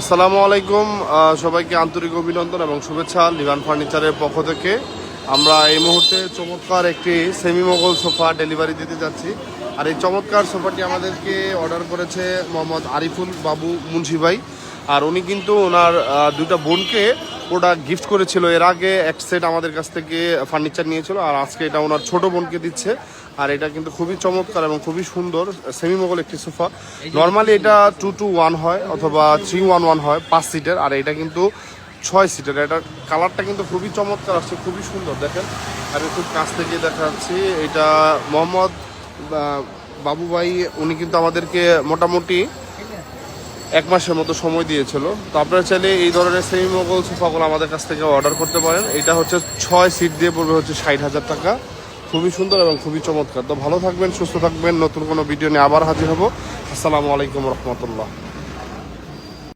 আসসালামু আলাইকুম। সবাইকে আন্তরিক অভিনন্দন এবং শুভেচ্ছা লিভান ফার্নিচারের পক্ষ থেকে। আমরা এই মুহূর্তে চমৎকার একটি সেমি মোগল সোফা ডেলিভারি দিতে যাচ্ছি। আর এই চমৎকার সোফাটি আমাদেরকে অর্ডার করেছে মোহাম্মদ আরিফুল বাবু মুন্সি ভাই। আর উনি কিন্তু ওনার দুটা বোনকে প্রোডাক্ট গিফট করেছিল। এর আগে এক সেট আমাদের কাছ থেকে ফার্নিচার নিয়েছিল, আর আজকে এটা ওনার ছোট বোনকে দিচ্ছে। আর এটা কিন্তু খুবই চমৎকার এবং খুবই সুন্দর সেমি মোগল একটি সোফা। নর্মালি এটা 2-1 হয় অথবা 3-1 হয় 5 সিটের, আর এটা কিন্তু 6 সিটের। এটার কালারটা কিন্তু খুবই চমৎকার আসছে, খুবই সুন্দর। দেখেন আমি খুব কাছ থেকে দেখাচ্ছি। এটা মোহাম্মদ বাবু ভাই, উনি কিন্তু আমাদেরকে মোটামুটি 1 মাসের মতো সময় দিয়েছিল। তো আপনারা চাইলে এই ধরনের সেমি মোগল সোফাগুলো আমাদের কাছ থেকে অর্ডার করতে পারেন। এটা হচ্ছে 6 সিট দিয়ে পড়বে হচ্ছে 60,000 টাকা। খুবই সুন্দর এবং খুবই চমৎকার। তো ভালো থাকবেন, সুস্থ থাকবেন। নতুন কোনো ভিডিও নিয়ে আবার হাজির হব। আসসালামু আলাইকুম রহমতুল্লাহ।